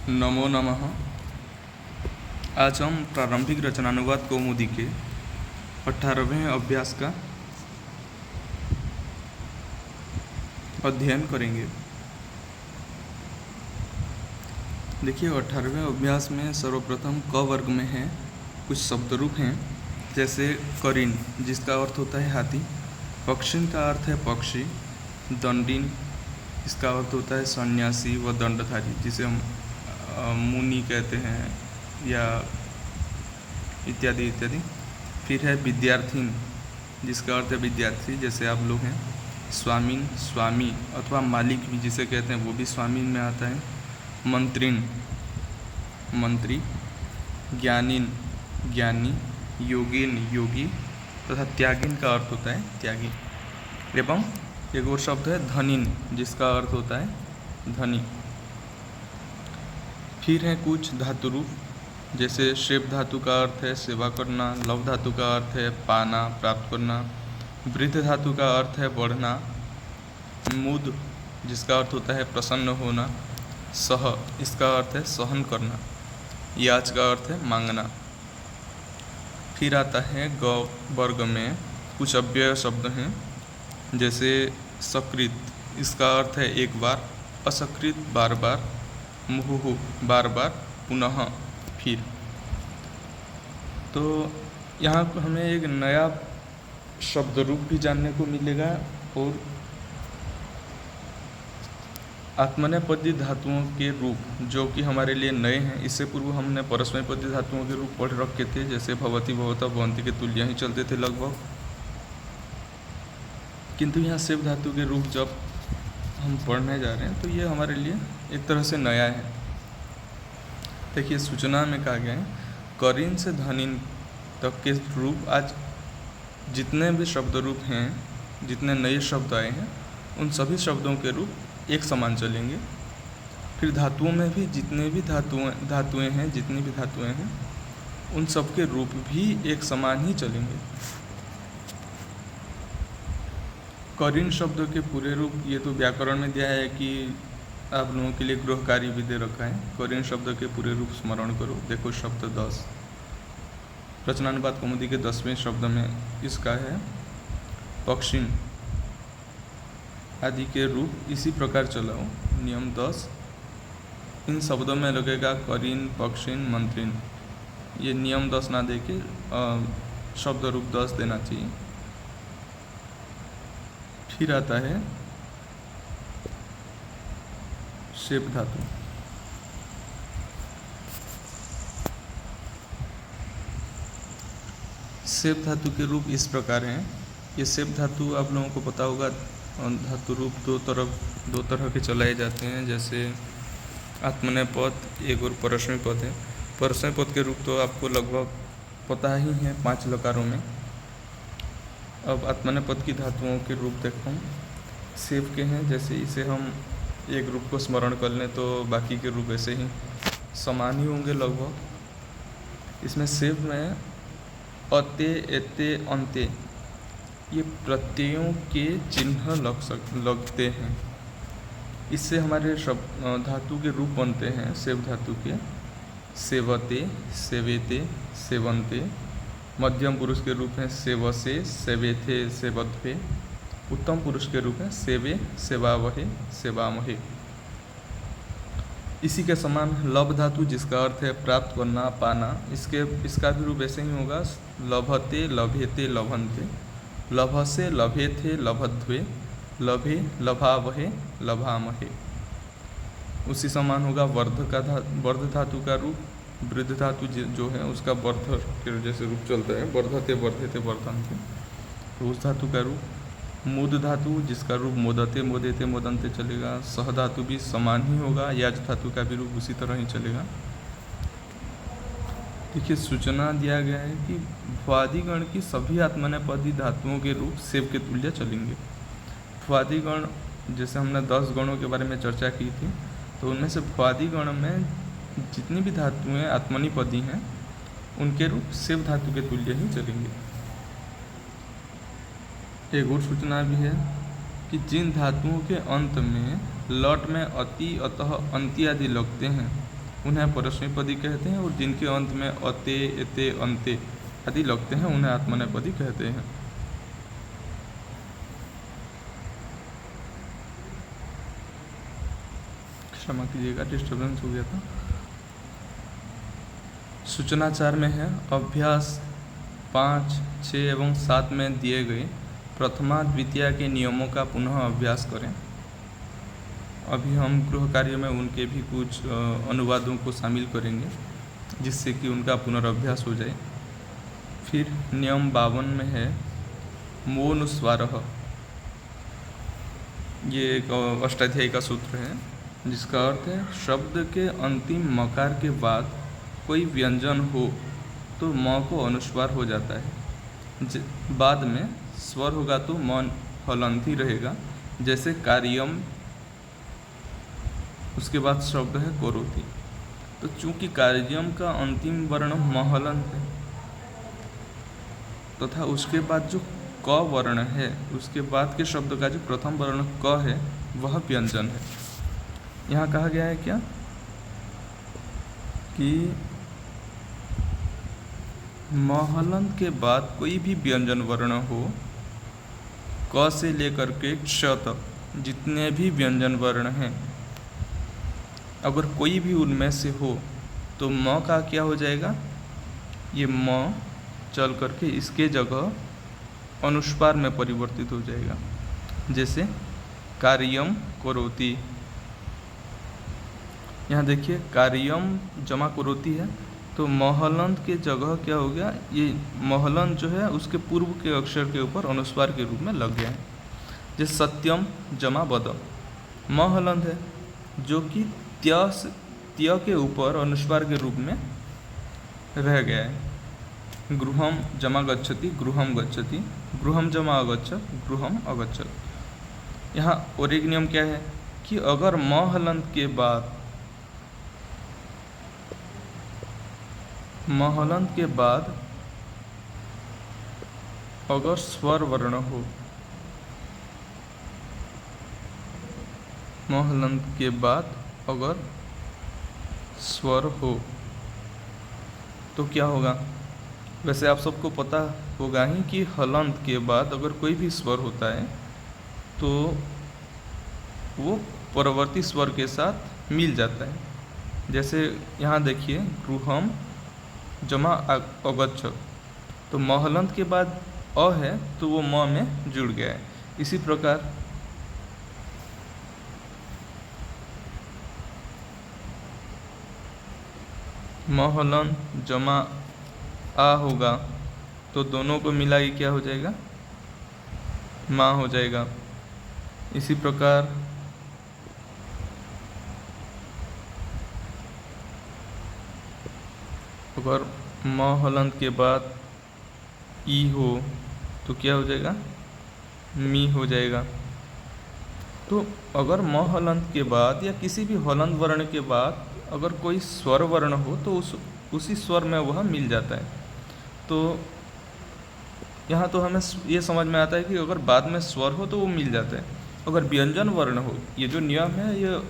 नमो नमः। आज हम प्रारंभिक रचनानुवाद कौमुदी के 18वें अभ्यास का अध्ययन करेंगे। देखिए, 18वें अभ्यास में सर्वप्रथम क वर्ग में है कुछ शब्दरूप हैं, जैसे करीन जिसका अर्थ होता है हाथी, पक्षिन का अर्थ है पक्षी, दंडिन इसका अर्थ होता है सन्यासी व दंडधारी जिसे हम मुनि कहते हैं या इत्यादि इत्यादि। फिर है विद्यार्थीन जिसका अर्थ है विद्यार्थी जैसे आप लोग हैं, स्वामीन स्वामी अथवा मालिक भी जिसे कहते हैं वो भी स्वामीन में आता है, मंत्रीन मंत्री, ज्ञानीन ज्ञानी, योगीन योगी तथा त्यागिन का अर्थ होता है त्यागी। एवं एक और शब्द है धनिन जिसका अर्थ होता है धनी। फिर है कुछ धातु रूप, जैसे शेप धातु का अर्थ है सेवा करना, लव धातु का अर्थ है पाना प्राप्त करना, वृद्ध धातु का अर्थ है बढ़ना, मुद जिसका अर्थ होता है प्रसन्न होना, सह इसका अर्थ है सहन करना, याच का अर्थ है मांगना। फिर आता है ग वर्ग में कुछ अव्यय शब्द हैं, जैसे सकृत इसका अर्थ है एक बार, असकृत बार बार, मुहुहु बार बार, पुनः फिर। तो यहाँ हमें एक नया शब्द रूप भी जानने को मिलेगा और आत्मनेपदी धातुओं के रूप जो कि हमारे लिए नए हैं। इससे पूर्व हमने परस्मैपदी धातुओं के रूप पढ़ रखे थे, जैसे भवति भवता भवंती के तुल्य ही चलते थे लगभग, किंतु यहाँ सेव धातु के रूप जब हम पढ़ने जा रहे हैं तो ये हमारे लिए एक तरह से नया है। देखिए, सूचना में कहा गया है करीन से धनिन तक के रूप, आज जितने भी शब्द रूप हैं, जितने नए शब्द आए हैं उन सभी शब्दों के रूप एक समान चलेंगे। फिर धातुओं में भी जितने भी धातुएं हैं, जितनी भी धातुएं हैं उन सब के रूप भी एक समान ही चलेंगे। करीन शब्द के पूरे रूप ये तो व्याकरण में दिया है कि आप लोगों के लिए गृह कार्य भी दे रखा है। करीन शब्द के पूरे रूप स्मरण करो। देखो शब्द 10 रचनानुवाद कौमुदी के 10वें शब्द में इसका है पक्षिन आदि के रूप इसी प्रकार चलाओ। नियम 10 इन शब्दों में लगेगा करीन पक्षिन मंत्रिन। ये नियम 10 ना दे के शब्द रूप 10 देना चाहिए। फिर आता है शेप धातु। शेप धातु के रूप इस प्रकार हैं। ये शेप धातु आप लोगों को पता होगा, धातु रूप दो तरह के चलाए जाते हैं, जैसे आत्मनेपद एक और परस्मैपद है। परस्मैपद के रूप तो आपको लगभग पता ही है 5 लकारों में। अब आत्मनेपद की धातुओं के रूप देखो, शेप के हैं, जैसे इसे हम एक रूप को स्मरण कर लें तो बाकी के रूप ऐसे ही समान ही होंगे लगभग। इसमें शेप में अते एते अंते ये प्रत्ययों के चिन्ह लगते हैं। इससे हमारे शब्द धातु के रूप बनते हैं शेप धातु के। सेवते सेवेते सेवन्ते, मध्यम पुरुष के रूप हैं सेवसे सेवेथे सेवध्वे, उत्तम पुरुष के रूप हैं सेवे सेवावहे सेवामहे। इसी के समान लभ धातु जिसका अर्थ है प्राप्त करना पाना, इसका भी रूप ऐसे ही होगा लभते लभेते लभन्ते, लभसे लभेथे लभध्वे, लभे लभावहे लभामहे। उसी समान होगा वर्ध धातु का रूप। वृद्ध धातु जो है उसका वर्ध के जैसे रूप चलता है, वर्धते वर्धेते वर्धन्ते। उस धातु का रूप मुद धातु जिसका रूप मोदते मोदेते मोदन्ते चलेगा। सह धातु भी समान ही होगा। याज धातु का भी रूप उसी तरह ही चलेगा। देखिए, सूचना दिया गया है कि भ्वादिगण की सभी आत्मनेपदी धातुओं के रूप सेव के तुल्य चलेंगे। भ्वादिगण जैसे हमने 10 गणों के बारे में चर्चा की थी, तो उनमें से भ्वादिगण में जितनी भी धातुएं आत्मनिपदी हैं उनके रूप सेव धातु के तुल्य ही चलेंगे। एक और सूचना भी है कि जिन धातुओं के अंत में लट में अति अतः अंति आदि लगते हैं उन्हें परस्मैपदी कहते हैं, और जिनके अंत में अते, एते, अंते आदि लगते हैं उन्हें आत्मनेपदी कहते हैं। क्षमा कीजिएगा, डिस्टर्बेंस हो गया था। सूचनाचार में है, अभ्यास 5, 6 एवं 7 में दिए गए प्रथमा द्वितीया के नियमों का पुनः अभ्यास करें। अभी हम गृह कार्य में उनके भी कुछ अनुवादों को शामिल करेंगे जिससे कि उनका पुनर्अभ्यास हो जाए। फिर नियम 52 में है, मोनुस्वारः। ये एक अष्टाध्यायी का सूत्र है जिसका अर्थ है, शब्द के अंतिम मकार के बाद कोई व्यंजन हो तो म को अनुस्वार हो जाता है। बाद में स्वर होगा तो म हलंत ही रहेगा, जैसे कार्यम, उसके बाद शब्द है करोति। तो चूंकि कार्यम का अंतिम वर्ण म हलंत है तथा उसके बाद जो क वर्ण है, उसके बाद के शब्द का जो प्रथम वर्ण क है वह व्यंजन है। यहाँ कहा गया है क्या कि म हलंत के बाद कोई भी व्यंजन वर्ण हो, क से लेकर के क्ष तक जितने भी व्यंजन वर्ण हैं, अगर कोई भी उनमें से हो तो म का क्या हो जाएगा, ये म चल करके इसके जगह अनुस्वार में परिवर्तित हो जाएगा। जैसे कार्यम करोति, यहाँ देखिए कार्यम जमा करोति है तो महलंत के जगह क्या हो गया, ये महलंत जो है उसके पूर्व के अक्षर के ऊपर अनुस्वार के रूप में लग गया है। जैसे सत्यम जमा बदम, महलंत है जो कि त्य के ऊपर अनुस्वार के रूप में रह गया है। गृहम जमा गच्छति, गृहम गच्छति, गृहम जमा अगच्छत, गृहम अगच्छत। यहाँ और एक नियम क्या है कि अगर म हलंत के बाद अगर स्वर वर्ण हो, म हलंत के बाद अगर स्वर हो तो क्या होगा। वैसे आप सबको पता होगा ही कि हलंत के बाद अगर कोई भी स्वर होता है तो वो परवर्ती स्वर के साथ मिल जाता है। जैसे यहाँ देखिए गृहम जमा अगच्छत, तो म हलंत के बाद अ है तो वो म में जुड़ गया है। इसी प्रकार म हलंत जमा आ होगा तो दोनों को मिला के क्या हो जाएगा, माँ हो जाएगा। इसी प्रकार अगर म हलंत के बाद ई हो तो क्या हो जाएगा, मी हो जाएगा। तो अगर म हलंत के बाद या किसी भी हलंत वर्ण के बाद अगर कोई स्वर वर्ण हो तो उसी स्वर में वह मिल जाता है। तो यहाँ तो हमें ये समझ में आता है कि अगर बाद में स्वर हो तो वो मिल जाता है। अगर व्यंजन वर्ण हो, ये जो नियम है ये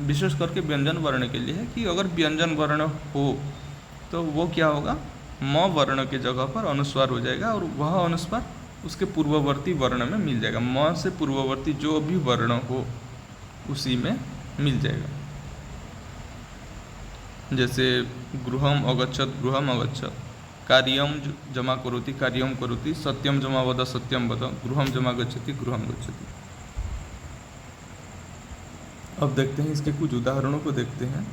विशेष करके व्यंजन वर्ण के लिए है कि अगर व्यंजन वर्ण हो तो वो क्या होगा, म वर्ण के जगह पर अनुस्वार हो जाएगा और वह अनुस्वार उसके पूर्ववर्ती वर्ण में मिल जाएगा। म से पूर्ववर्ती जो भी वर्ण हो उसी में मिल जाएगा। जैसे गृहम अगच्छत, गृहम अगच्छत, कार्यम जमा करोति, कार्यम करोति, सत्यम जमा वद, सत्यम वद, गृहम जमा गच्छति, गृहम गच्छति। अब देखते हैं इसके कुछ उदाहरणों को देखते हैं।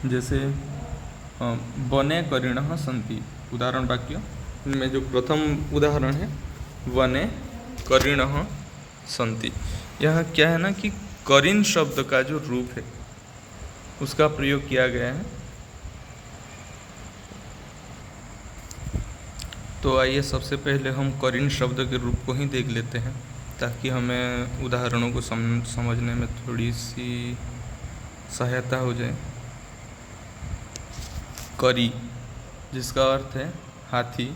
जैसे वने करिणः सन्ति, उदाहरण वाक्य में जो प्रथम उदाहरण है वने करिणः सन्ति। यह क्या है ना कि करिण शब्द का जो रूप है उसका प्रयोग किया गया है। तो आइए सबसे पहले हम करिण शब्द के रूप को ही देख लेते हैं ताकि हमें उदाहरणों को समझने में थोड़ी सी सहायता हो जाए। करी जिसका अर्थ है हाथी,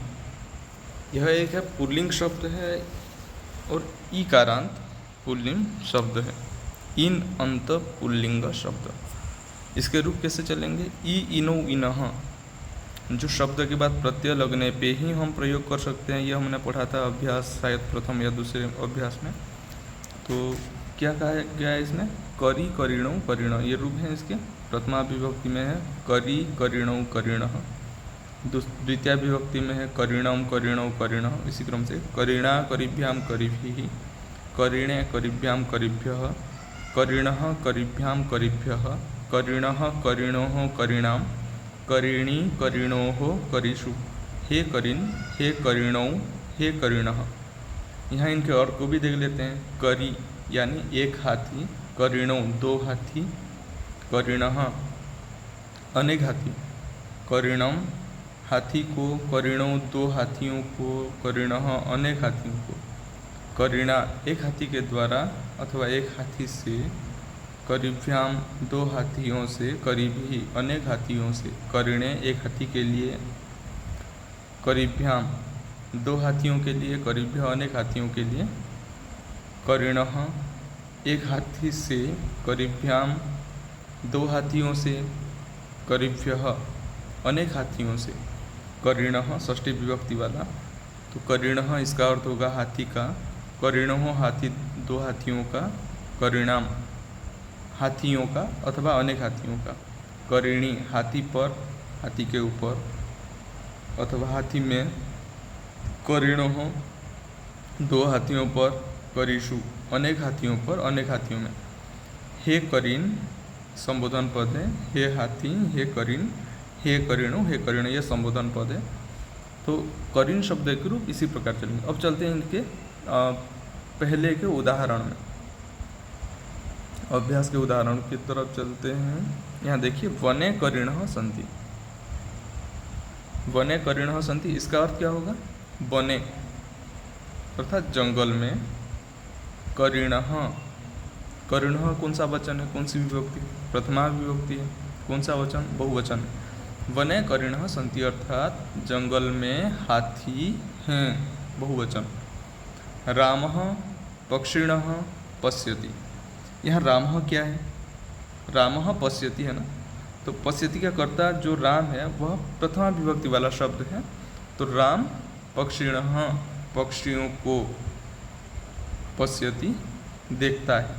यह एक है पुल्लिंग शब्द है और ईकारांत पुल्लिंग शब्द है। इन अंत पुल्लिंग शब्द। इसके रूप कैसे चलेंगे? ई इनो इनह, जो शब्द के बाद प्रत्यय लगने पे ही हम प्रयोग कर सकते हैं। यह हमने पढ़ा था अभ्यास, शायद प्रथम या दूसरे अभ्यास में। तो क्या कहा गया है इसमें? करी करीणौ करीण, ये रूप है इसके। प्रथमा विभक्ति में है करी करीणौ करीण, द्वितीय विभक्ति में है करीणम करीणौ करीण। इसी क्रम से करीणा करीभ्याम करीभिः, करीणे करीभ्याम करीभ्यः, करीणः करीभ्याम करीभ्यः, करीणः करीणोः करीणाम, करीणी करीणोः करीषु, हे करीन हे करीणौ हे करीणः। यहाँ इनके अर्थ को भी देख लेते हैं। करी यानी एक हाथी, करीणौ दो हाथी, करीणः अनेक हाथी, करीणम हाथी को, करीणौ दो हाथियों को, करीणः अनेक हाथियों को, करीणा एक हाथी के द्वारा अथवा एक हाथी से, करीभ्याम दो हाथियों से, करीभी अनेक हाथियों से, करीणे एक हाथी के लिए, करीभ्याम दो हाथियों के लिए, करीभ्य अनेक हाथियों के लिए, करीणः एक हाथी से, करीभ्याम दो हाथियों से, करीभ्यः अनेक हाथियों से, करीणः षष्ठी विभक्ति वाला। तो करीणः इसका अर्थ होगा हाथी का, करीणों हाथी दो हाथियों का, करीणाम हाथियों का अथवा अनेक हाथियों का, करीणी हाथी पर, हाथी के ऊपर अथवा हाथी में, करीणों दो हाथियों पर, करीषु अनेक हाथियों पर, अनेक हाथियों में। हे करीन संबोधन पद है, हे हाथी, हे करीन, हे करीणो, हे करीण, यह संबोधन पद है। तो करीन शब्द के रूप इसी प्रकार चलेंगे। अब चलते हैं इनके पहले के उदाहरण में, अभ्यास के उदाहरण की तरफ चलते हैं। यहाँ देखिए वने करीणः सन्ति, वने करीणः सन्ति, इसका अर्थ क्या होगा? वने अर्थात जंगल में, करीणः, करीणः कौन सा वचन है, कौन सी विभक्ति? प्रथमा विभक्ति है। कौन सा वचन? बहुवचन। वने करीणः सन्ति अर्थात जंगल में हाथी हैं, बहुवचन। रामः पक्षिणः पश्यति, यहाँ रामः क्या है? रामः पश्यति है ना, तो पश्यति का कर्ता जो राम है वह प्रथमा विभक्ति वाला शब्द है। तो राम पक्षिणः पक्षियों को, पश्यति देखता है,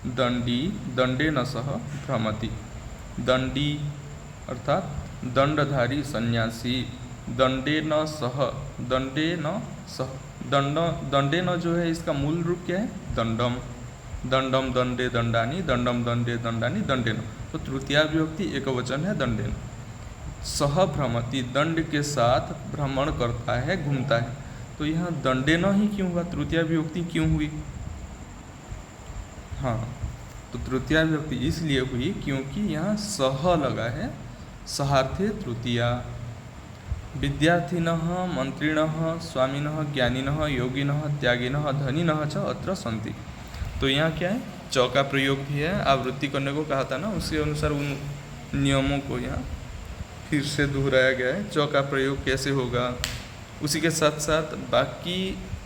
दंडी दंडेन सह भ्रमति, दंडी अर्थात दंडधारी सन्यासी, दंडेन सह, दंडेन सह, दंडेन जो है इसका मूल रूप क्या है? दंडम, दंडम दंडे दंडानी, दंडम दंडे दंडानी, दंडेन। तो तृतीया विभक्ति एक वचन है दंडेन। सह भ्रमति, दंड के साथ भ्रमण करता है, घूमता है। तो यहाँ दंडेन ही क्यों हुआ? तृतीया विभक्ति क्यों हुई? हाँ, तो तृतीया विभक्ति इसलिए हुई क्योंकि यहाँ सह लगा है, सहार्थे तृतीया। विद्यार्थिनः मंत्रिणः स्वामिनः ज्ञानिनः योगिनः त्यागिनः धनिनः च अत्र सन्ति। तो यहाँ क्या है? च का प्रयोग भी है, आवृत्ति करने को कहा था ना, उसके अनुसार उन नियमों को यहाँ फिर से दोहराया गया है। च का प्रयोग कैसे होगा, उसी के साथ साथ बाकी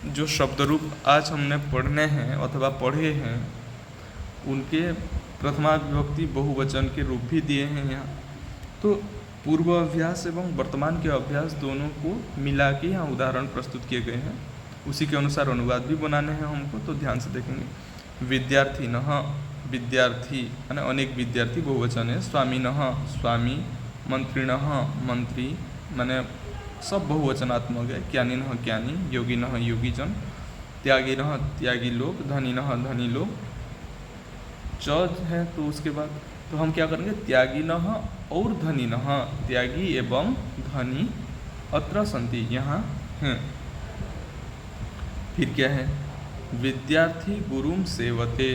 जो शब्द रूप आज हमने पढ़ने हैं अथवा पढ़े हैं उनके प्रथमा विभक्ति बहुवचन के रूप भी दिए हैं यहाँ। तो पूर्व अभ्यास एवं वर्तमान के अभ्यास दोनों को मिला के यहाँ उदाहरण प्रस्तुत किए गए हैं। उसी के अनुसार अनुवाद भी बनाने हैं हमको, तो ध्यान से देखेंगे। विद्यार्थिनः विद्यार्थी यानी अनेक विद्यार्थी बहुवचन है, स्वामिनः स्वामी, मंत्रिणः मंत्री माने सब बहुवचनात्मक है, ज्ञानिनः ज्ञानी, योगिनः योगीजन, त्यागिनः त्यागी लोग, धनिनः धनी लोग। च है तो उसके बाद तो हम क्या करेंगे? त्यागिनः और धनिनः, त्यागी एवं धनी अत्र सन्ति, यहाँ हैं। फिर क्या है? विद्यार्थी गुरुम सेवते,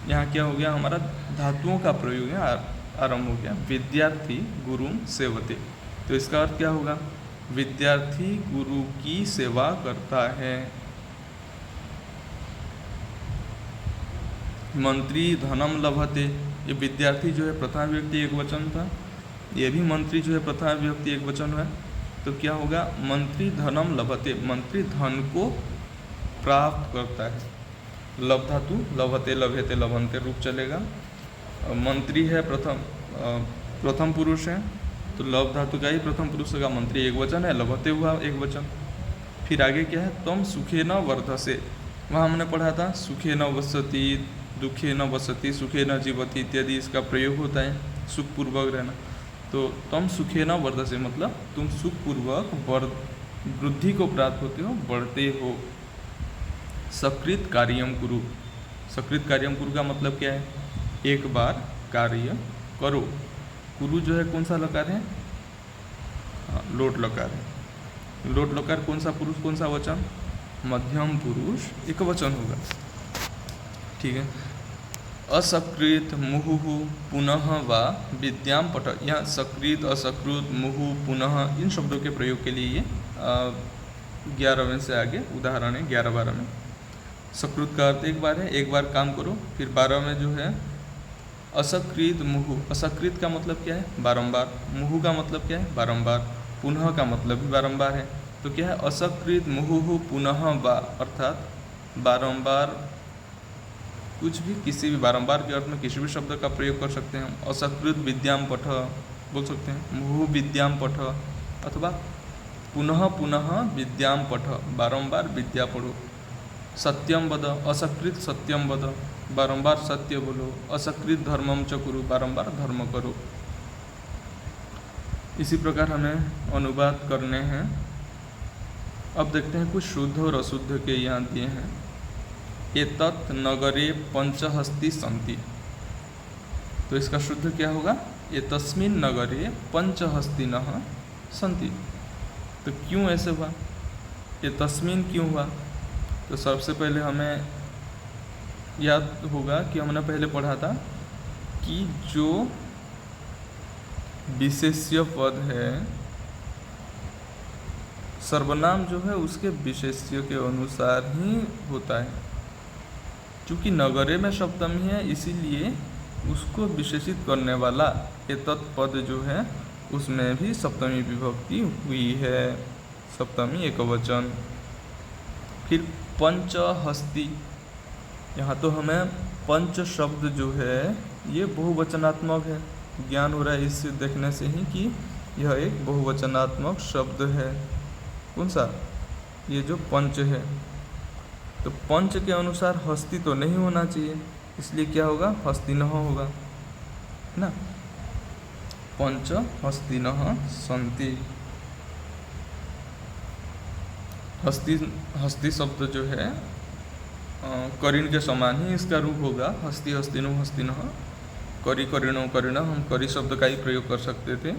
यहाँ क्या हो गया? हमारा धातुओं का प्रयोग है, आरंभ हो गया। विद्यार्थी गुरुम सेवते, तो इसका अर्थ क्या होगा? विद्यार्थी गुरु की सेवा करता है। मंत्री धनम लभते, ये विद्यार्थी जो है प्रथमा विभक्ति एक वचन था, ये भी मंत्री जो है प्रथमा विभक्ति एक वचन है। तो क्या होगा? मंत्री धनम लभते, मंत्री धन को प्राप्त करता है। लभ धातु लभते लभेते लभंते रूप चलेगा। मंत्री है प्रथम पुरुष है, तो लभ धातु का ही प्रथम पुरुष का मंत्री एक वचन है, लभते हुआ एक वचन। फिर आगे क्या है, तम सुखे न वर्धसे, वहाँ हमने पढ़ा था सुखे न वसति, दुखे न वसति, सुखे न जीवति इत्यादि इसका प्रयोग होता है, सुखपूर्वक रहना। तो तम सुखे न वर्धसे मतलब तुम सुखपूर्वक वृद्धि को प्राप्त होते हो, बढ़ते हो। सकृत कार्यम कुरु, सकृत कार्यम कुरु का मतलब क्या है, एक बार कार्य करो। कुरु जो है कौन सा लकार है, लोट लकार है। लोट लकार कौन सा पुरुष कौन सा वचन, मध्यम पुरुष एक वचन होगा, ठीक है। असकृत मुहुः पुनः वा विद्याम पठ, यहाँ सकृत असकृत मुहु पुनः इन शब्दों के प्रयोग के लिए ये 11वें से आगे उदाहरण है 11-12 में। सकृत का अर्थ एक बार है, एक बार काम करो। फिर 12 में जो है असकृत मुहु, असकृत का मतलब क्या है, बारंबार। मुहु का मतलब क्या है, बारंबार। पुनः का मतलब भी बारंबार है। तो क्या है, असकृत मुहुः पुनः वा, अर्थात बारंबार कुछ भी, किसी भी बारंबार के अर्थ में किसी भी शब्द का प्रयोग कर सकते हैं हम। असकृत विद्याम पठ बोल सकते हैं, मुहु विद्याम पठ, अथवा पुनः पुनः विद्याम पठ, बारंबार विद्या पढ़ो। सत्यम वद, असकृत सत्यम वद, बारंबार सत्य बोलो। असकृत धर्मम च कुरु, बारंबार धर्म करो। इसी प्रकार हमें अनुवाद करने हैं। अब देखते हैं कुछ शुद्ध और अशुद्ध के यहाँ दिए हैं। एतत् नगरे पंचहस्ती सन्ति, तो इसका शुद्ध क्या होगा, एतस्मिन् नगरे पंचहस्तिनः सन्ति। तो क्यों ऐसे हुआ, एतस्मिन् क्यों हुआ, तो सबसे पहले हमें याद होगा कि हमने पहले पढ़ा था कि जो विशेष्य पद है, सर्वनाम जो है उसके विशेष्य के अनुसार ही होता है। चूँकि नगरे में सप्तमी है, इसीलिए उसको विशेषित करने वाला एतत् पद जो है उसमें भी सप्तमी विभक्ति हुई है, सप्तमी एकवचन। फिर पंचहस्ती, यहाँ तो हमें पंच शब्द जो है ये बहुवचनात्मक है, ज्ञान हो रहा है इससे देखने से ही कि यह एक बहुवचनात्मक शब्द है। कौन सा, ये जो पंच है। तो पंच के अनुसार हस्ती तो नहीं होना चाहिए, इसलिए क्या होगा, हस्तिनः होगा, है ना। पंच हस्तिनः सन्ति। हस्ती शब्द जो है करीण के समान ही इसका रूप होगा, हस्ती हस्तिनो हस्तिनः, करी करीणो करीण, हम करी शब्द का ही प्रयोग कर सकते थे।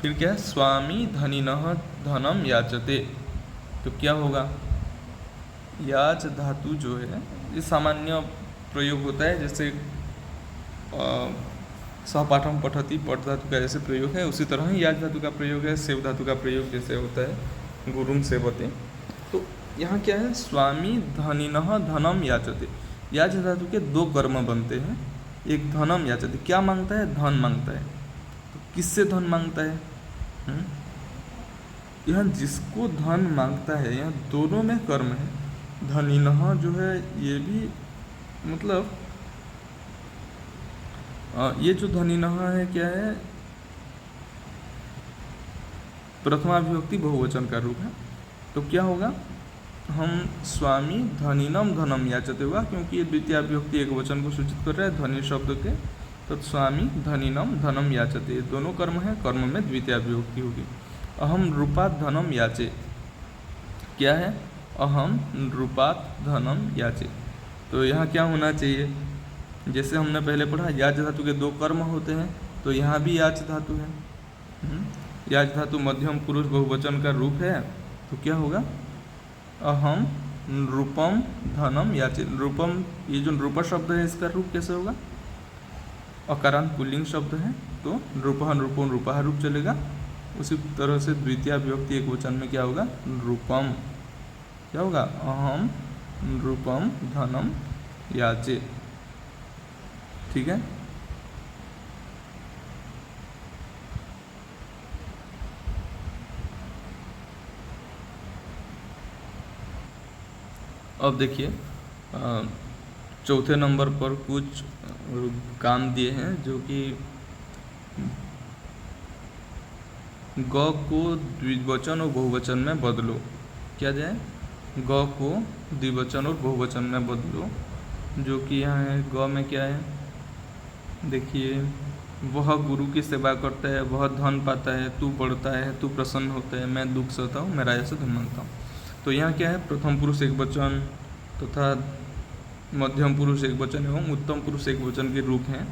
फिर क्या है, स्वामी धनिनः धनम याचते, तो क्या होगा, याच धातु जो है ये सामान्य प्रयोग होता है, जैसे सहपाठम पठति पठ धातु का जैसे प्रयोग है उसी तरह ही याच धातु का प्रयोग है, सेव धातु का प्रयोग जैसे होता है गुरुम सेवते। तो यहाँ क्या है, स्वामी धनिनः धनम याचते, याच धातु के दो कर्म बनते हैं। एक धनम याचते, क्या मांगता है, धन मांगता है। तो किससे धन मांगता है, यहाँ जिसको धन मांगता है, यहाँ दोनों में कर्म है। धनिनः जो है ये भी मतलब ये जो धनिनः है क्या है, प्रथमा विभक्ति बहुवचन का रूप है। तो क्या होगा, हम स्वामी धनिनम धनम याचते हुआ, क्योंकि ये द्वितीय विभक्ति एक वचन को सूचित कर रहा है धनी शब्द के, तो स्वामी धनिनम धनम याचते, ये दोनों कर्म है, कर्म में द्वितीय विभक्ति होगी। अहम रूपात धनम याचे, क्या है, अहम रूपात धनम याचे। तो यहाँ क्या होना चाहिए, जैसे हमने पहले पढ़ा याच धातु के दो कर्म होते हैं, तो यहाँ भी याच धातु है। याच धातु मध्यम पुरुष बहुवचन का रूप है, तो क्या होगा, अहम रूपम धनम याचे। रूपम, ये जो रूप शब्द है इसका रूप कैसे होगा, अकारांत पुल्लिंग शब्द है, तो रूपहन रूपम रूपहा रूप चलेगा। उसी तरह से द्वितीय विभक्ति एक वचन में क्या होगा, रूपम, क्या होगा, अहम रूपम धनम याचे। ठीक है, अब देखिए चौथे नंबर पर कुछ काम दिए हैं, जो कि ग को द्विवचन और बहुवचन में बदलो। क्या जाए? ग को द्विवचन और बहुवचन में बदलो, जो कि यहाँ है। ग में क्या है? देखिए, वह गुरु की सेवा करता है, वह धन पाता है, तू बढ़ता है, तू प्रसन्न होता है, मैं दुख सहता हूँ, मैं राजा से धन मांगता हूँ। तो यहाँ क्या है? प्रथम पुरुष एक वचन तथा मध्यम पुरुष एक वचन एवं उत्तम पुरुष एक वचन के रूप हैं,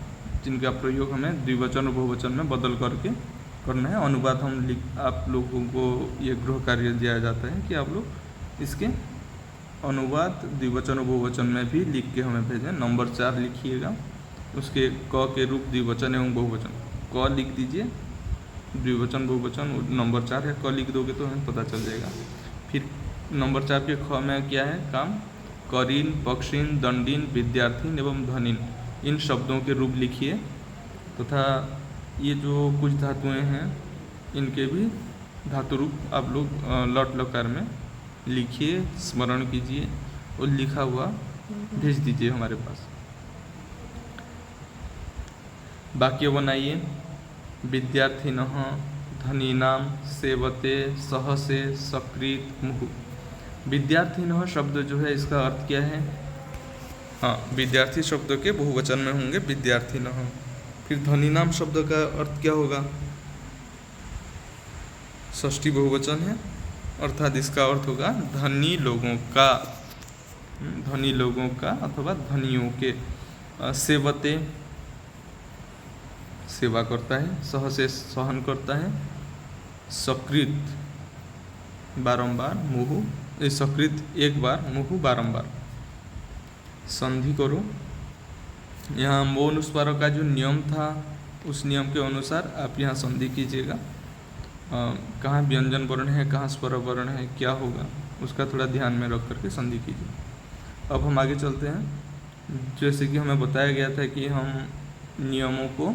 जिनका प्रयोग हमें द्विवचन और बहुवचन में बदल करके करना है। अनुवाद आप लोगों को ये गृह कार्य दिया जाता है कि आप लोग इसके अनुवाद द्विवचन और बहुवचन में भी लिख के हमें भेजें। नंबर 4 लिखिएगा, उसके क के रूप द्विवचन एवं बहुवचन। क लिख दीजिए, द्विवचन बहुवचन नंबर 4 है। क लिख दोगे तो हमें पता चल जाएगा। फिर नंबर 4 के ख में क्या है काम? करीन, पक्षीन, दंडीन, विद्यार्थीन एवं धनीन, इन शब्दों के रूप लिखिए तथा ये जो कुछ धातुएं हैं इनके भी धातु रूप आप लोग लट लकार में लिखिए, स्मरण कीजिए और लिखा हुआ भेज दीजिए हमारे पास। वाक्य बनाइए। विद्यार्थिनः धनीनां सेवते सहसे सकृत मुहुः। विद्यार्थिनः शब्द जो है इसका अर्थ क्या है? हाँ, विद्यार्थी शब्द के बहुवचन में होंगे विद्यार्थिनः। फिर धनीनाम शब्द का अर्थ क्या होगा? षष्ठी बहुवचन है, अर्थात इसका अर्थ होगा धनी लोगों का, धनी लोगों का अथवा धनियों के। सेवते सेवा करता है, सह से सहन करता है, सकृत बारंबार, मुहु सकृत एक बार, मुहु बारंबार। संधि करो। यहाँ मौन स्वर का जो नियम था उस नियम के अनुसार आप यहाँ संधि कीजिएगा। कहाँ व्यंजन वर्ण है, कहाँ स्वर वर्ण है, क्या होगा उसका थोड़ा ध्यान में रख करके संधि कीजिए। अब हम आगे चलते हैं। जैसे कि हमें बताया गया था कि हम नियमों को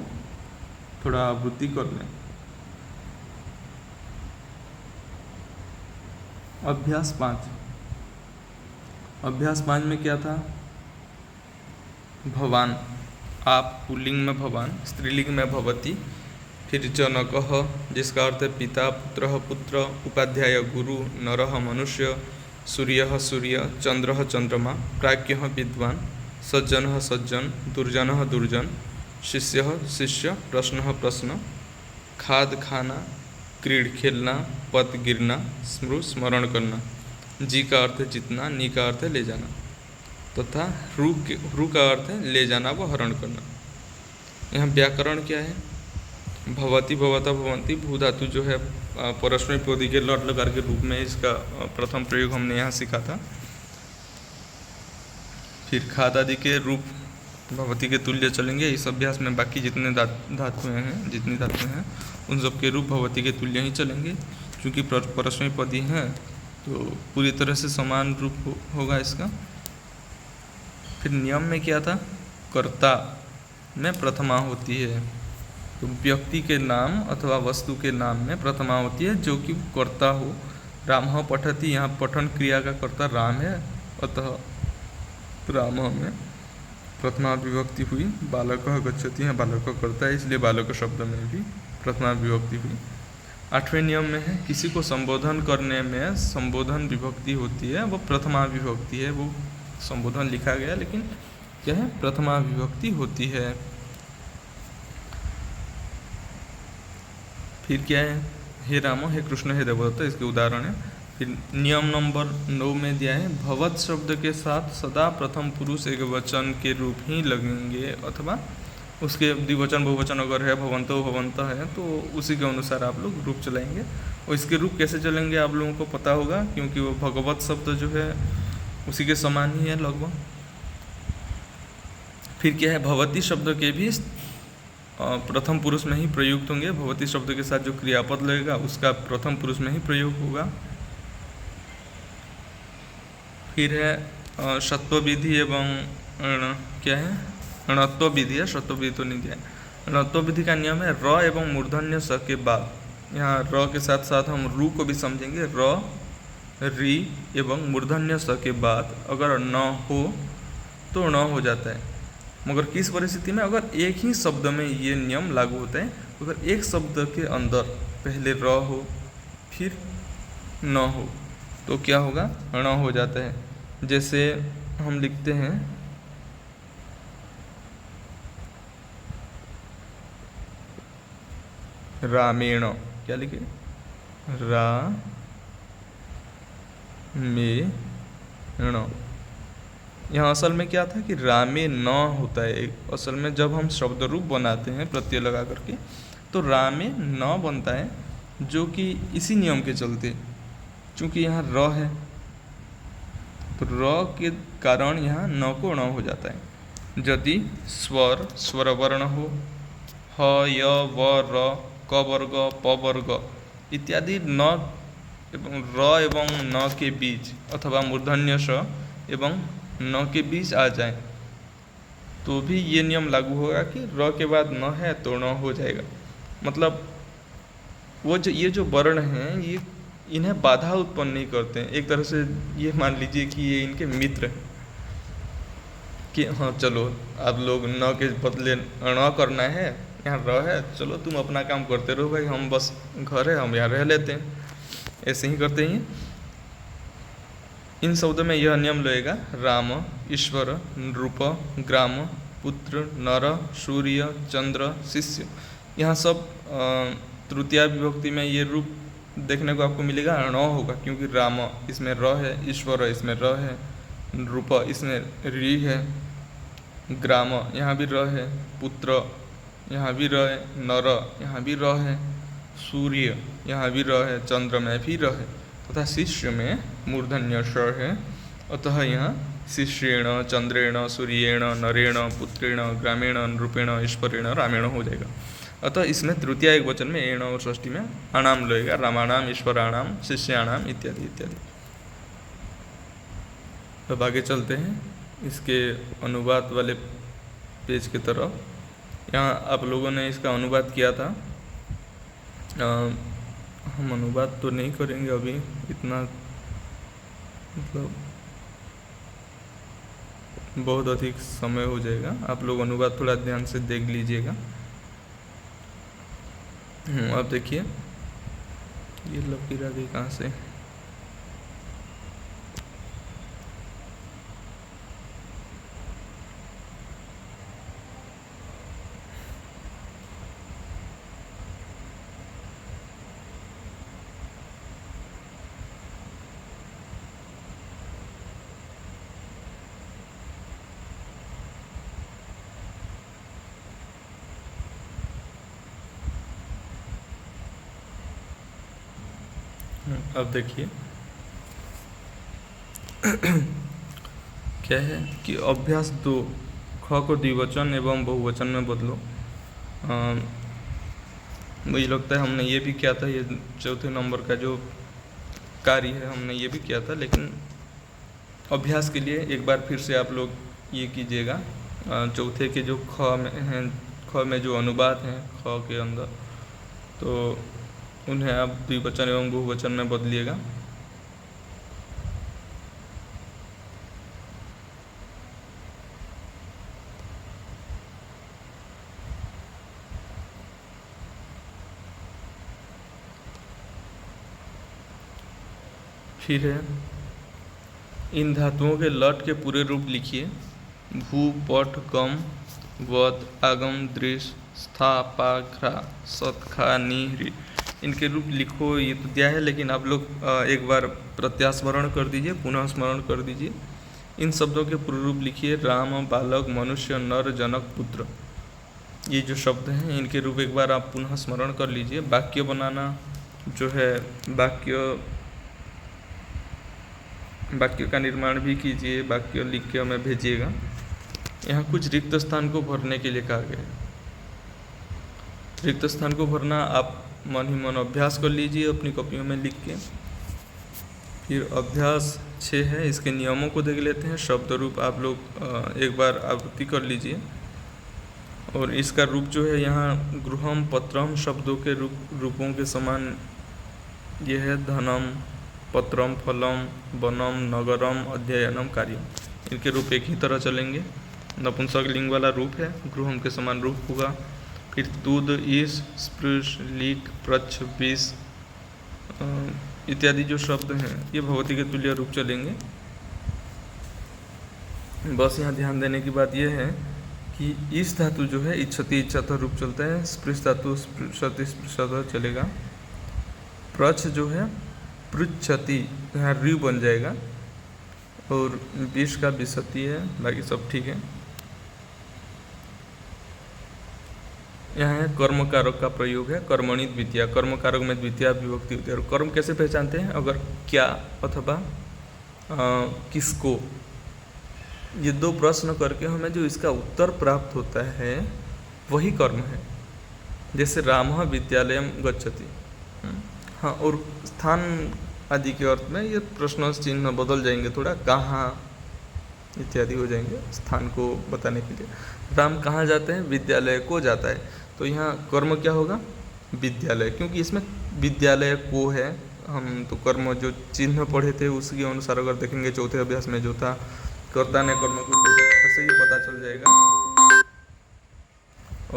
थोड़ा आवृत्ति कर लें। अभ्यास 5। अभ्यास 5 में क्या था? भवान, आप पुल्लिंग में भवान, स्त्रीलिंग में भवती। फिर जनकः, जिसका अर्थ है पिता, पुत्रः पुत्र, उपाध्याय गुरु, नरः मनुष्य, सूर्यः सूर्य, चंद्रः चंद्रमा, प्राज्ञः विद्वान, सज्जनः सज्जन, दुर्जनः दुर्जन, शिष्यः शिष्य, प्रश्नः प्रश्न, खाद खाना, क्रीड खेलना, पत गिरना, स्मृ स्मरण करना। जी का अर्थ है जितना, नी का अर्थ है ले जाना तथा रू का अर्थ है ले जाना व हरण करना। यहाँ व्याकरण क्या है? भवती, भवता, भवंती, भू धातु जो है परस्मय पदी के लट लकार के रूप में इसका प्रथम प्रयोग हमने यहाँ सीखा था। फिर खाद आदि के रूप भवती के तुल्य चलेंगे। इस अभ्यास में बाकी जितने धातुएं हैं, जितनी धातुएं हैं उन सब के रूप भवती के तुल्य ही चलेंगे। क्योंकि परस्मय पदी हैं तो पूरी तरह से समान रूप होगा इसका। फिर नियम में क्या था? कर्ता में प्रथमा होती है, तो व्यक्ति के नाम अथवा वस्तु के नाम में प्रथमा होती है जो कि कर्ता हो। रामः पठति, यहाँ पठन क्रिया का कर्ता राम है, अतः राम में प्रथमा विभक्ति हुई। बालकः गच्छति, यहाँ बालक कर्ता है इसलिए बालक शब्द में भी प्रथमा विभक्ति हुई। 8वें नियम में है किसी को संबोधन करने में संबोधन विभक्ति होती है, वो प्रथमा विभक्ति है। वो संबोधन लिखा गया लेकिन क्या है? प्रथमा विभक्ति होती है। फिर क्या है? हे रामो, हे कृष्ण, हे देवदत्त, इसके उदाहरण है। फिर नियम नंबर 9 में दिया है भवत शब्द के साथ सदा प्रथम पुरुष एक वचन के रूप ही लगेंगे, अथवा उसके द्विवचन बहुवचन अगर है, भवंतो भवंत है तो उसी के अनुसार आप लोग रूप चलाएंगे। और इसके रूप कैसे चलेंगे आप लोगों को पता होगा, क्योंकि वो भगवत शब्द जो है उसी के समान ही है लगभग। फिर क्या है? भवती शब्द के भी प्रथम पुरुष में ही प्रयुक्त होंगे। भवती शब्द के साथ जो क्रियापद लगेगा उसका प्रथम पुरुष में ही प्रयोग होगा। फिर है षत्व विधि एवं क्या है? णत्व विधि है, षत्व विधि तो नहीं दिया है। णत्व विधि का नियम है र एवं मूर्धन्य स के बाद, यहाँ र के साथ साथ हम रू को भी समझेंगे। र, री एवं मूर्धन्य स के बाद अगर न हो तो ण हो जाता है। मगर किस परिस्थिति में? अगर एक ही शब्द में ये नियम लागू होता है। अगर एक शब्द के अंदर पहले र हो फिर न हो तो क्या होगा? ण हो जाता है। जैसे हम लिखते हैं रामेण, क्या लिखे? रामेण। यहाँ असल में क्या था कि रामे न होता है। असल में जब हम शब्द रूप बनाते हैं प्रत्यय लगा करके तो रामे न बनता है, जो कि इसी नियम के चलते, चूँकि यहाँ र है तो र के कारण यहाँ न को ण हो जाता है। यदि स्वर वर्ण हो, ह य व र क वर्ग प वर्ग इत्यादि न एवं र एवं न के बीच अथवा मूर्धन्य स एवं न के बीच आ जाए तो भी ये नियम लागू होगा कि र के बाद न है तो ण हो जाएगा। मतलब वो जो ये जो वर्ण हैं ये इन्हें बाधा उत्पन्न नहीं करते हैं। एक तरह से ये मान लीजिए कि ये इनके मित्र हैं कि हाँ चलो आप लोग न के बदले ण करना है, यहाँ र है, चलो तुम अपना काम करते रहो भाई, हम बस घर है हम यहाँ रह लेते हैं। ऐसे ही करते हैं। इन शब्दों में यह नियम लगेगा राम, ईश्वर, नृप, ग्राम, पुत्र, नर, सूर्य, चंद्र, शिष्य। यहाँ सब तृतीया विभक्ति में ये रूप देखने को आपको मिलेगा ण होगा, क्योंकि राम इसमें र है, ईश्वर इसमें र है, नृप इसमें री है, ग्राम यहाँ भी र है, पुत्र यहाँ भी र है, नर यहाँ भी र है, सूर्य यहाँ भी र है, चंद्र में भी र है तथा शिष्य में मूर्धन्य ष है। अतः यहाँ शिष्येण, चंद्रेण, सूर्येण, नरेण, पुत्रेण, ग्रामेण, नृपेण, ईश्वरेण, रामेण हो जाएगा। अतः इसमें तृतीया एक वचन में एण और षष्ठी में अणाम लगेगा, रामाणाम, ईश्वराणाम, शिष्याणाम इत्यादि इत्यादि। अब आगे चलते हैं इसके अनुवाद वाले पेज की तरफ। यहाँ आप लोगों ने इसका अनुवाद किया था। हम अनुवाद तो नहीं करेंगे अभी, इतना मतलब बहुत अधिक समय हो जाएगा। आप लोग अनुवाद थोड़ा ध्यान से देख लीजिएगा। अब देखिए ये लकीर आ गई कहाँ से। अब देखिए क्या है कि अभ्यास 2 ख को द्विवचन एवं बहुवचन में बदलो। मुझे लगता है हमने ये भी किया था, ये चौथे नंबर का जो कार्य है हमने ये भी किया था, लेकिन अभ्यास के लिए एक बार फिर से आप लोग ये कीजिएगा। चौथे के जो ख में हैं, ख में जो अनुवाद हैं ख के अंदर, तो उन्हें आप द्विवचन एवं बहुवचन में बदलिएगा। फिर है इन धातुओं के लट के पूरे रूप लिखिए। भू, पट, गम, वद, आगम, दृश्य, स्था, पा, घ्रा, सत, खा, नी, री, इनके रूप लिखो। ये तो दिया है, लेकिन आप लोग एक बार प्रत्यास्मरण कर दीजिए, पुनः स्मरण कर दीजिए। इन शब्दों के पूर्व रूप लिखिए। राम, बालक, मनुष्य, नर, जनक, पुत्र। ये जो शब्द हैं इनके रूप एक बार आप पुनः स्मरण कर लीजिए। वाक्य बनाना जो है, वाक्य का निर्माण भी कीजिए, वाक्य लिख के हमें भेजिएगा। यहाँ कुछ रिक्त स्थान को भरने के लिए कहा गया है। रिक्त स्थान को भरना आप मन ही मन अभ्यास कर लीजिए अपनी कॉपियों में लिख के। फिर अभ्यास 6 है, इसके नियमों को देख लेते हैं। शब्द रूप आप लोग एक बार आवृत्ति कर लीजिए। और इसका रूप जो है यहाँ गृहम, पत्रम शब्दों के रूपों के समान ये है। धनम, पत्रम, फलम, वनम, नगरम, अध्ययनम, कार्यम। इनके रूप एक ही तरह चलेंगे। नपुंसक लिंग वाला रूप है, गृहम के समान रूप होगा। फिर तुद, ईश, स्पृश, लीक, प्रच्छ, विष इत्यादि जो शब्द हैं ये भगवती के तुल्य रूप चलेंगे। बस यहाँ ध्यान देने की बात यह है कि ईश धातु जो है इच्छति इच्छातः रूप चलता है, स्पृश धातु स्पृशति स्पृशतः चलेगा। प्रच्छ जो है पृच्छति, यहाँ री बन जाएगा। और विष का विषति है, बाकी सब ठीक है। यहाँ है कर्म कारक का प्रयोग है, कर्मणि द्वितीया, कर्म कारक में द्वितीया विभक्ति होती है। और कर्म कैसे पहचानते हैं? अगर क्या अथवा किसको, ये दो प्रश्न करके हमें जो इसका उत्तर प्राप्त होता है वही कर्म है। जैसे रामः विद्यालयम गच्छति, हाँ, और स्थान आदि के अर्थ में ये प्रश्न चिन्ह बदल जाएंगे, थोड़ा कहाँ इत्यादि हो जाएंगे स्थान को बताने के लिए। राम कहाँ जाते हैं? विद्यालय को जाता है, तो यहाँ कर्म क्या होगा? विद्यालय, क्योंकि इसमें विद्यालय को है। हम तो कर्म जो चिन्ह पढ़े थे उसके अनुसार अगर देखेंगे चौथे अभ्यास में जो था कर्ता ने कर्म को, ऐसे ही पता चल जाएगा।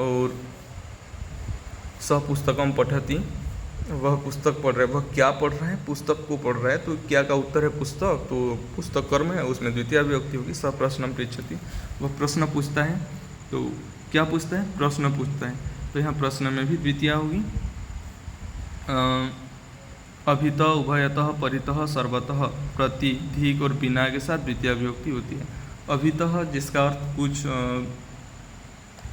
और स पुस्तकम पठति, वह पुस्तक पढ़ रहा है। वह क्या पढ़ रहा है? पुस्तक को पढ़ रहा है। तो क्या का उत्तर है पुस्तक, तो पुस्तक कर्म है, उसमें द्वितीय विभक्ति होगी। स प्रश्नम पृच्छति, वह प्रश्न पूछता है। तो क्या पूछता है? प्रश्न पूछता है, तो यहाँ प्रश्न में भी द्वितीय होगी। अभितः, उभयतः, परितः, सर्वतः, प्रति, धीक और बिना के साथ द्वितीय विभक्ति होती है। अभितः जिसका अर्थ कुछ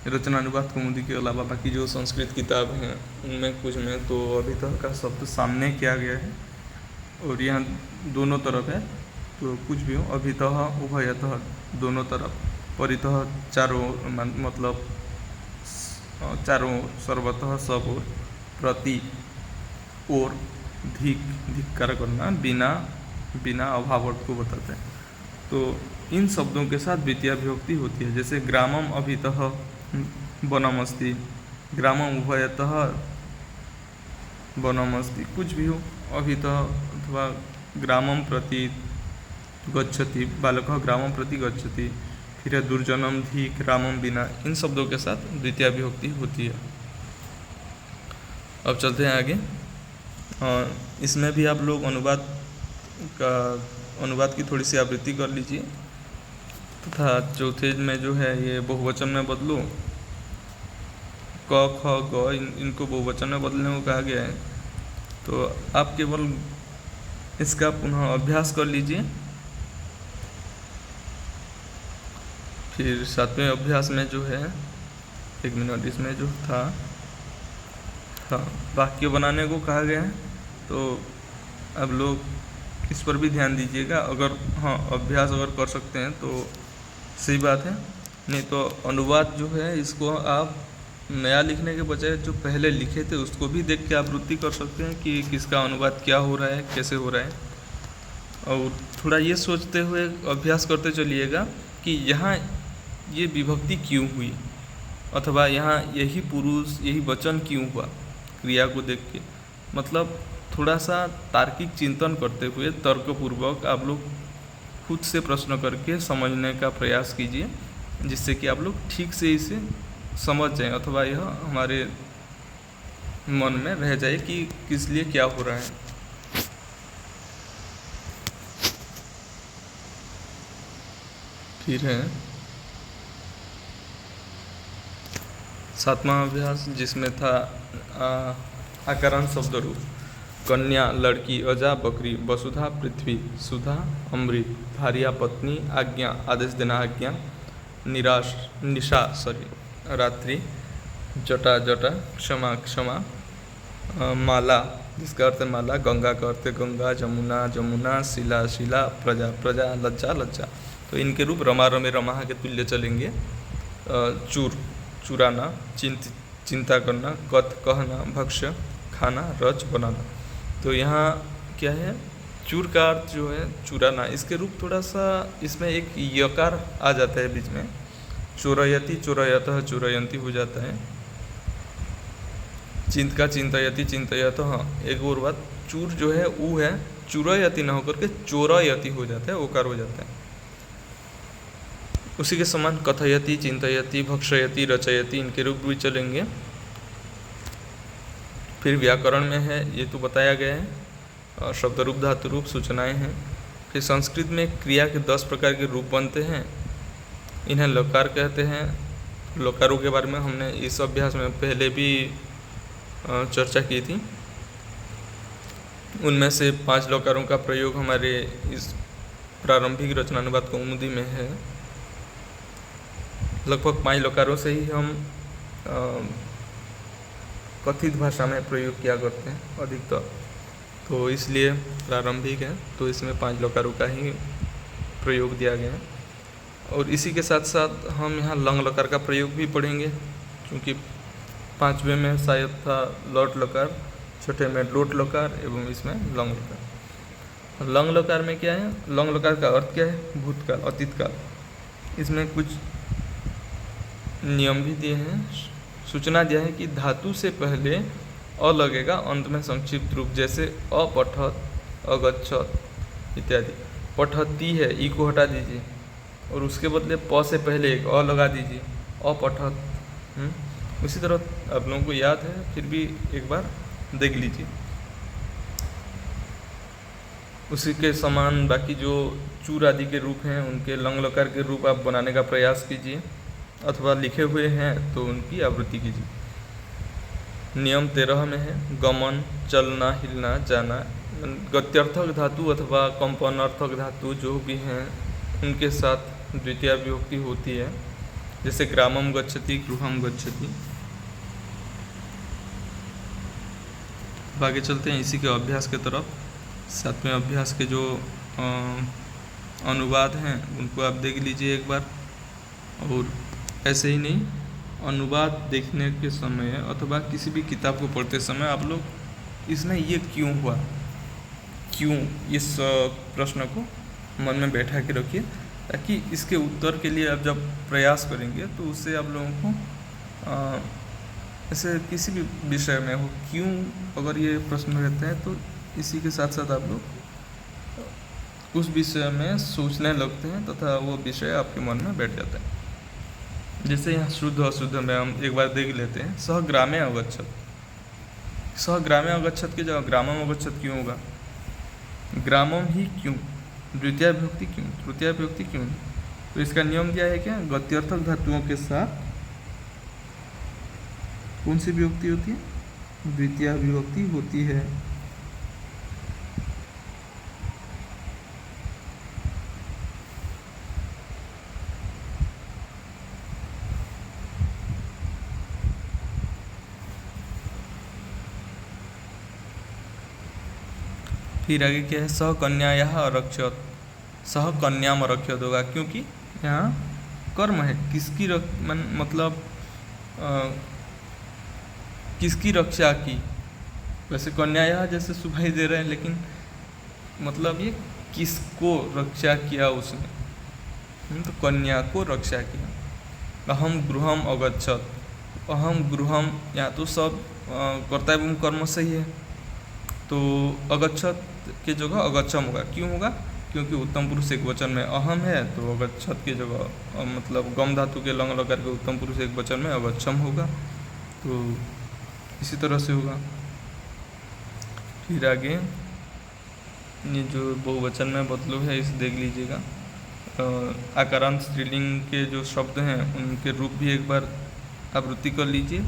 रचनानुवाद कौमुदी के अलावा बाकी जो संस्कृत किताब हैं उनमें कुछ में तो अभितः का शब्द सामने किया गया है और यहाँ दोनों तरफ है, तो कुछ भी हो। अभितः, उभयतः दोनों तरफ, परितः चारों मतलब चारों, सर्वतः सब और, प्रति और, धिक्कार करना, बिना अभाव अर्थ को बताते हैं। तो इन शब्दों के साथ द्वितीय विभक्ति होती है। जैसे ग्रामम अभितः वनमस्ति, ग्रामम उभयतः वनमस्ति, कुछ भी हो। अभितः अथवा ग्रामम प्रति गच्छति, बालकः ग्रामम प्रति गच्छति, फिर है दुर्जनम, धिक, रामम, बिना, इन शब्दों के साथ द्वितीय विभक्ति होती है। अब चलते हैं आगे। इसमें भी आप लोग अनुवाद की थोड़ी सी आवृत्ति कर लीजिए तथा चौथे में जो है ये बहुवचन में बदलो। क, ख, ग इनको बहुवचन में बदलने को कहा गया है, तो आप केवल इसका पुनः अभ्यास कर लीजिए। फिर सातवें अभ्यास में जो है, एक मिनट, इसमें जो था, हाँ, वाक्य बनाने को कहा गया है, तो अब लोग इस पर भी ध्यान दीजिएगा। अगर हाँ अभ्यास अगर कर सकते हैं तो सही बात है, नहीं तो अनुवाद जो है इसको आप नया लिखने के बजाय जो पहले लिखे थे उसको भी देख के आवृत्ति कर सकते हैं कि किसका अनुवाद क्या हो रहा है, कैसे हो रहा है। और थोड़ा ये सोचते हुए अभ्यास करते चलिएगा कि यहाँ ये विभक्ति क्यों हुई, अथवा यहाँ यही पुरुष यही वचन क्यों हुआ, क्रिया को देख के। मतलब थोड़ा सा तार्किक चिंतन करते हुए तर्कपूर्वक आप लोग खुद से प्रश्न करके समझने का प्रयास कीजिए, जिससे कि आप लोग ठीक से इसे समझ जाएं, अथवा यह हमारे मन में रह जाए कि किस लिए क्या हो रहा है। फिर है सातवां अभ्यास, जिसमें था आकारांत शब्द रूप। कन्या, लड़की, अजा, बकरी, वसुधा, पृथ्वी, सुधा, अमृत, भार्या, पत्नी, आज्ञा, आदेश देना, आज्ञा, निशा, रात्रि, जटा, क्षमा, क्षमा, माला, जिसका अर्थ है माला, गंगा का अर्थ है गंगा, जमुना, शिला, प्रजा, लज्जा। तो इनके रूप रमा, रमे, रमाह के तुल्य चलेंगे। चुराना, चिंता करना, कहना, भक्ष्य, खाना, रच, बनाना। तो यहाँ क्या है, चूर का अर्थ जो है चुराना, इसके रूप थोड़ा सा इसमें एक यकार आ जाता है बीच में, चोरयति, चोरयतः, चोरयंती हो जाता है। चिंत का चिंतयति, चिंतयतः। हाँ, एक और बात, चूर जो है ऊ है, चुरयति ना होकर के चोरयति हो जाता है, ओकार हो जाता है। उसी के समान कथयति, चिंतयति, भक्षयति, रचयति इनके रूप भी चलेंगे। फिर व्याकरण में है, ये तो बताया गया है, और शब्द रूप, धातु रूप, सूचनाएं हैं। फिर संस्कृत में क्रिया के 10 प्रकार के रूप बनते हैं, इन्हें लकार कहते हैं। लकारों के बारे में हमने इस अभ्यास में पहले भी चर्चा की थी। उनमें से 5 लकारों का प्रयोग हमारे इस प्रारंभिक रचनानुवाद कौमुदी में है। लगभग 5 लकारों से ही हम कथित भाषा में प्रयोग किया करते हैं अधिकतर, तो इसलिए प्रारंभिक है, तो इसमें 5 लकारों का ही प्रयोग दिया गया है। और इसी के साथ साथ हम यहाँ लंग लकार का प्रयोग भी पढ़ेंगे, क्योंकि 5वें में शायद था लौट लकार, छठे में लोट लकार एवं इसमें लंग लकार। लंग लकार में क्या है? लंग लकार का अर्थ क्या है? भूतकाल, अतीत काल। इसमें कुछ नियम भी दिए हैं। सूचना दिया है कि धातु से पहले अ लगेगा, अंत में संक्षिप्त रूप, जैसे अपठत, अगच्छत इत्यादि। पठती है, ई को हटा दीजिए और उसके बदले प से पहले एक अ लगा दीजिए, अपठत। उसी तरह आप लोगों को याद है, फिर भी एक बार देख लीजिए। उसी के समान बाकी जो चूर आदि के रूप हैं, उनके लंग लकार के रूप आप बनाने का प्रयास कीजिए, अथवा लिखे हुए हैं तो उनकी आवृत्ति कीजिए। नियम 13 में है गमन, चलना, हिलना, जाना। गत्यर्थक धातु अथवा कंपनार्थक धातु जो भी हैं उनके साथ द्वितीय विभक्ति होती है, जैसे ग्रामम गच्छति, गृहम गच्छति। आगे चलते हैं इसी के अभ्यास के तरफ। 7वें अभ्यास के जो अनुवाद हैं उनको आप देख लीजिए एक बार। और ऐसे ही नहीं, अनुवाद देखने के समय अथवा किसी भी किताब को पढ़ते समय आप लोग इसमें ये क्यों हुआ, क्यों, इस प्रश्न को मन में बैठा के रखिए, ताकि इसके उत्तर के लिए आप जब प्रयास करेंगे तो उससे आप लोगों को ऐसे किसी भी विषय में हो, क्यों अगर ये प्रश्न रहते हैं तो इसी के साथ साथ आप लोग उस विषय में सोचने लगते हैं तथा वो विषय आपके मन में बैठ जाता है। जैसे यहाँ शुद्ध अशुद्ध में हम एक बार देख लेते हैं। सह ग्रामे अगच्छत, सह ग्रामे अगच्छत की जगह ग्रामम अगच्छत क्यों होगा? ग्रामम ही क्यों? द्वितीय विभक्ति क्यों? तृतीय विभक्ति क्यों? तो इसका नियम क्या है? क्या गत्यर्थक धातुओं के साथ कौन सी विभक्ति होती है? द्वितीय विभक्ति होती है। फिर आगे क्या है? सह कन्याया अरक्षत, सह कन्याम अरक्षत होगा, क्योंकि यहाँ कर्म है। किसकी मतलब किसकी रक्षा की? वैसे कन्याया जैसे सुनाई दे रहे हैं, लेकिन मतलब ये किसको रक्षा किया उसने, तो कन्या को रक्षा किया। अहम गृहम अगच्छत, अहम गृहम यहाँ तो सब कर्ता एवं कर्म सही है, तो अगच्छत की जगह अगच्छम होगा। क्यों होगा? क्योंकि उत्तम पुरुष एक वचन में अहम है, तो अगच्छत की जगह मतलब गम धातु के लंग लकार के उत्तम पुरुष एक वचन में अगच्छम होगा, तो इसी तरह से होगा। फिर आगे ये जो बहुवचन में बदलू है इसे देख लीजिएगा। आकारांत स्त्रीलिंग के जो शब्द हैं उनके रूप भी एक बार आवृत्ति कर लीजिए,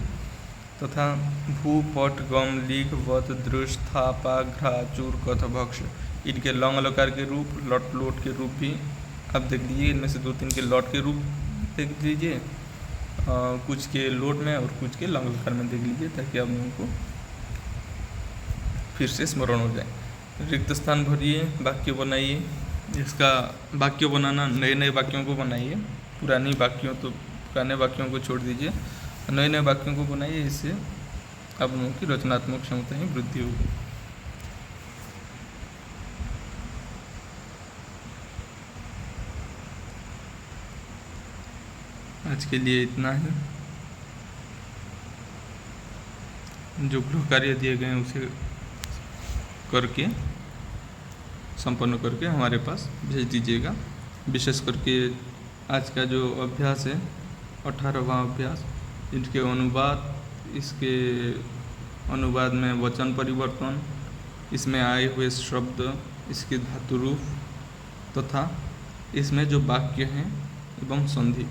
तथा भू, पट, गम, लीख, वत, दृश, था, पा, घ्रा, चूर, कथ, भक्ष इनके लंग लकार के रूप, लट लोट के रूप भी आप देख लीजिए। इनमें से 2-3 के लट के रूप देख लीजिए, कुछ के लोट में और कुछ के लंग लकार में देख लीजिए, ताकि आप लोगों को फिर से स्मरण हो जाए। रिक्त स्थान भरिए, वाक्य बनाइए। इसका वाक्य बनाना, नए नए वाक्यों को बनाइए, पुराने वाक्यों को छोड़ दीजिए, नए नए वाक्यों को बनाइए। इससे आप लोगों की रचनात्मक क्षमता में वृद्धि होगी। आज के लिए इतना ही। जो गृह कार्य दिए गए हैं उसे करके संपन्न करके हमारे पास भेज दीजिएगा। विशेष करके आज का जो अभ्यास है 18वां अभ्यास, इनके अनुवाद, इसके अनुवाद में वचन परिवर्तन, इसमें आए हुए शब्द, इसकी धातु रूप तथा इसमें जो वाक्य हैं एवं संधि।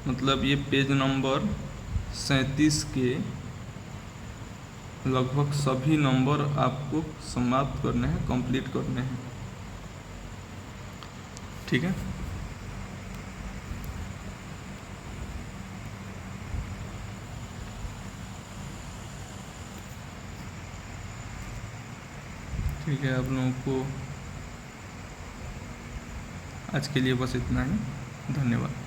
मतलब ये पेज नंबर 37 के लगभग सभी नंबर आपको समाप्त करने हैं, कंप्लीट करने हैं। ठीक है। ठीक है, आप लोगों को आज के लिए बस इतना ही। धन्यवाद।